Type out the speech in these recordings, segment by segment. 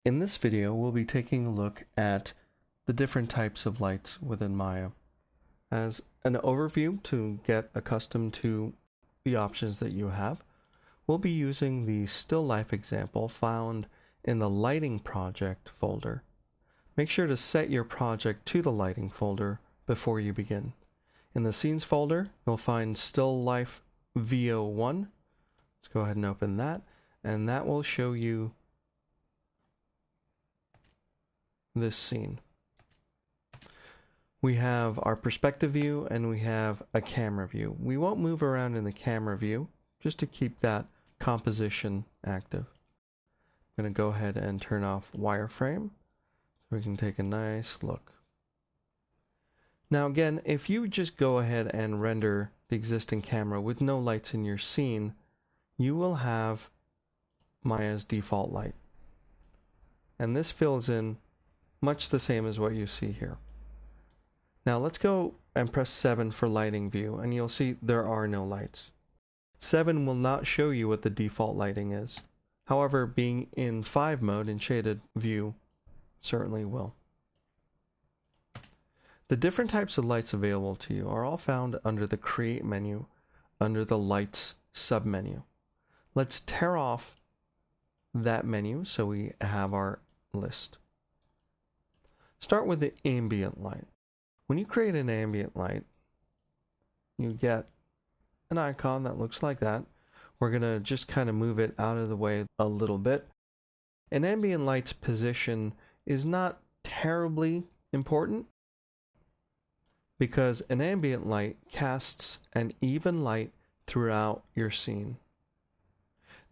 In this video, we'll be taking a look at the different types of lights within Maya. As an overview to get accustomed to the options that you have, we'll be using the still life example found in the lighting project folder. Make sure to set your project to the lighting folder before you begin. In the scenes folder, you'll find still life VO1. Let's go ahead and open that, and that will show you this scene. We have our perspective view and we have a camera view. We won't move around in the camera view just to keep that composition active. I'm going to go ahead and turn off wireframe so we can take a nice look. Now again, if you just go ahead and render the existing camera with no lights in your scene, you will have Maya's default light. And this fills in much the same as what you see here. Now let's go and press 7 for lighting view, and you'll see there are no lights. 7 will not show you what the default lighting is. However, being in 5 mode in shaded view certainly will. The different types of lights available to you are all found under the Create menu under the Lights submenu. Let's tear off that menu so we have our list. Start with the ambient light. When you create an ambient light, you get an icon that looks like that. We're going to just kind of move it out of the way a little bit. An ambient light's position is not terribly important because an ambient light casts an even light throughout your scene.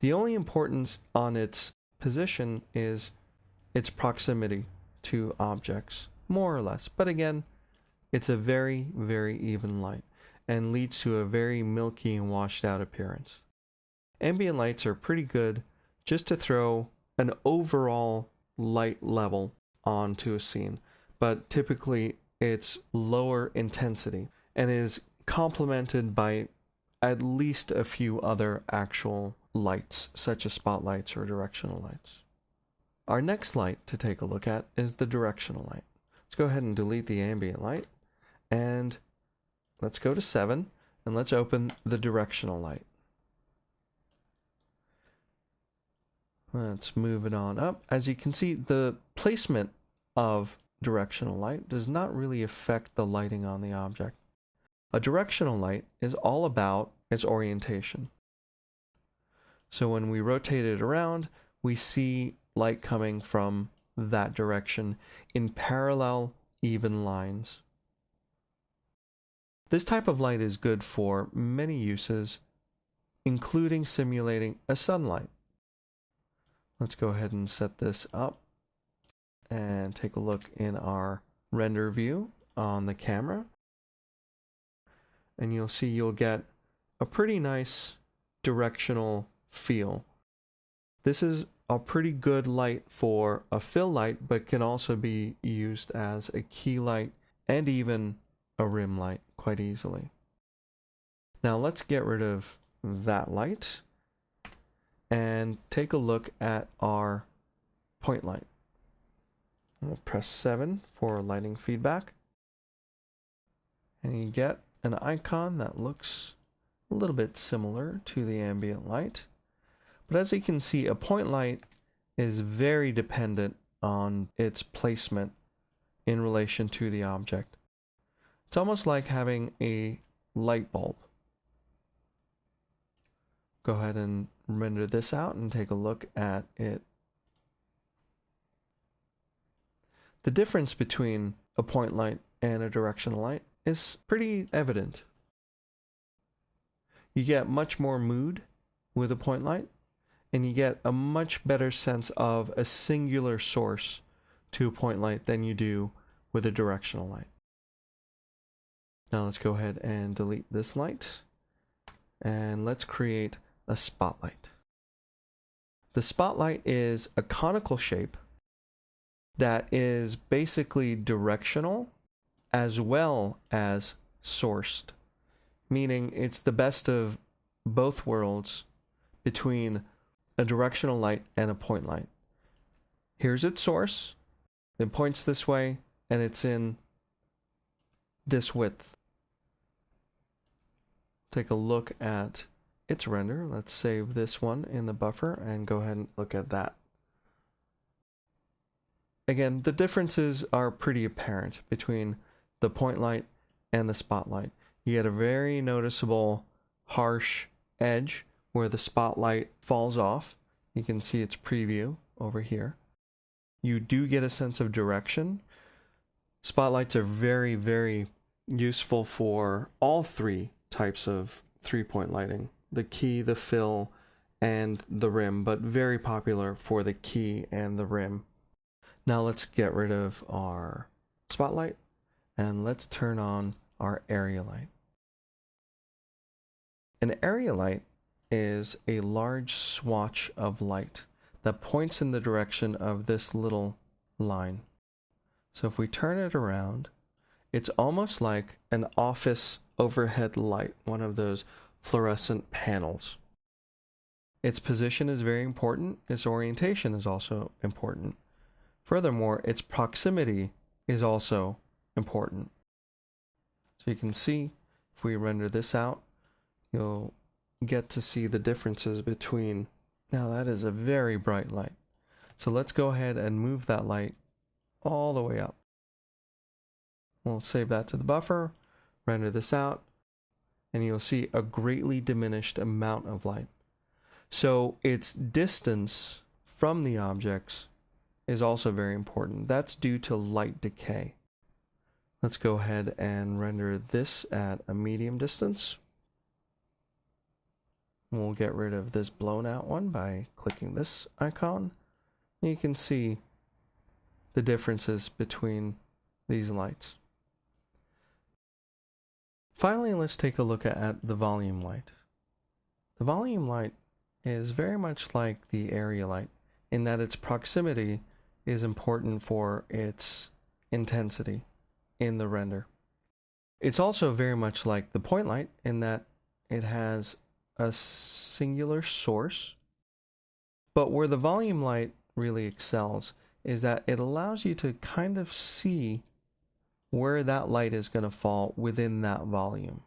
The only importance on its position is its proximity to objects, more or less. But again, it's a very, very even light and leads to a very milky and washed out appearance. Ambient lights are pretty good just to throw an overall light level onto a scene, but typically it's lower intensity and is complemented by at least a few other actual lights, such as spotlights or directional lights. Our next light to take a look at is the directional light. Let's go ahead and delete the ambient light, and let's go to 7, and let's open the directional light. Let's move it on up. As you can see, the placement of directional light does not really affect the lighting on the object. A directional light is all about its orientation. So when we rotate it around, we see light coming from that direction in parallel, even lines. This type of light is good for many uses, including simulating a sunlight. Let's go ahead and set this up and take a look in our render view on the camera. And you'll see you'll get a pretty nice directional feel. This is a pretty good light for a fill light, but can also be used as a key light and even a rim light quite easily. Now let's get rid of that light and take a look at our point light. We'll press 7 for lighting feedback, and you get an icon that looks a little bit similar to the ambient light. But as you can see, a point light is very dependent on its placement in relation to the object. It's almost like having a light bulb. Go ahead and render this out and take a look at it. The difference between a point light and a directional light is pretty evident. You get much more mood with a point light, and you get a much better sense of a singular source to a point light than you do with a directional light. Now let's go ahead and delete this light, and let's create a spotlight. The spotlight is a conical shape that is basically directional as well as sourced, meaning it's the best of both worlds between a directional light and a point light. Here's its source. It points this way, and it's in this width. Take a look at its render. Let's save this one in the buffer and go ahead and look at that. Again, the differences are pretty apparent between the point light and the spotlight. You get a very noticeable harsh edge where the spotlight falls off. You can see its preview over here. You do get a sense of direction. Spotlights are very, very useful for all three types of three-point lighting. The key, the fill, and the rim, but very popular for the key and the rim. Now let's get rid of our spotlight and let's turn on our area light. An area light is a large swatch of light that points in the direction of this little line. So if we turn it around, it's almost like an office overhead light, one of those fluorescent panels. Its position is very important. Its orientation is also important. Furthermore, its proximity is also important. So you can see, if we render this out, you'll get to see the differences between. Now that is a very bright light. So let's go ahead and move that light all the way up. We'll save that to the buffer, render this out, and you'll see a greatly diminished amount of light. So its distance from the objects is also very important. That's due to light decay. Let's go ahead and render this at a medium distance. We'll get rid of this blown out one by clicking this icon. You can see the differences between these lights. Finally, let's take a look at the volume light. The volume light is very much like the area light in that its proximity is important for its intensity in the render. It's also very much like the point light in that it has a singular source, but where the volume light really excels is that it allows you to kind of see where that light is going to fall within that volume.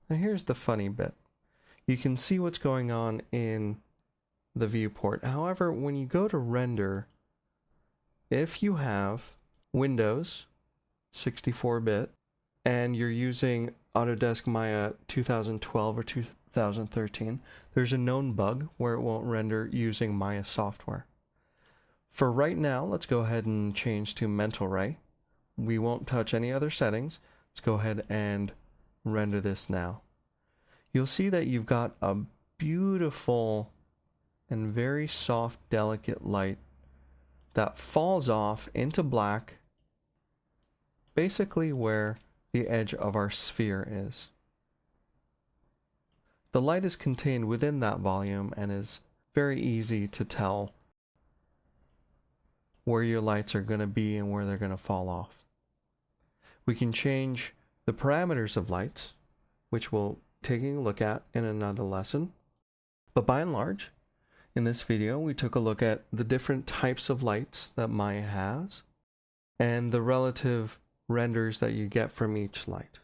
Now here's the funny bit. You can see what's going on in the viewport. However, when you go to render, if you have Windows 64-bit and you're using Autodesk Maya 2012 or 2013, there's a known bug where it won't render using Maya software. For right now, let's go ahead and change to Mental Ray. We won't touch any other settings. Let's go ahead and render this now. You'll see that you've got a beautiful and very soft, delicate light that falls off into black, basically where the edge of our sphere is. The light is contained within that volume and is very easy to tell where your lights are going to be and where they're going to fall off. We can change the parameters of lights, which we'll taking a look at in another lesson. But by and large, in this video, we took a look at the different types of lights that Maya has and the relative renders that you get from each light.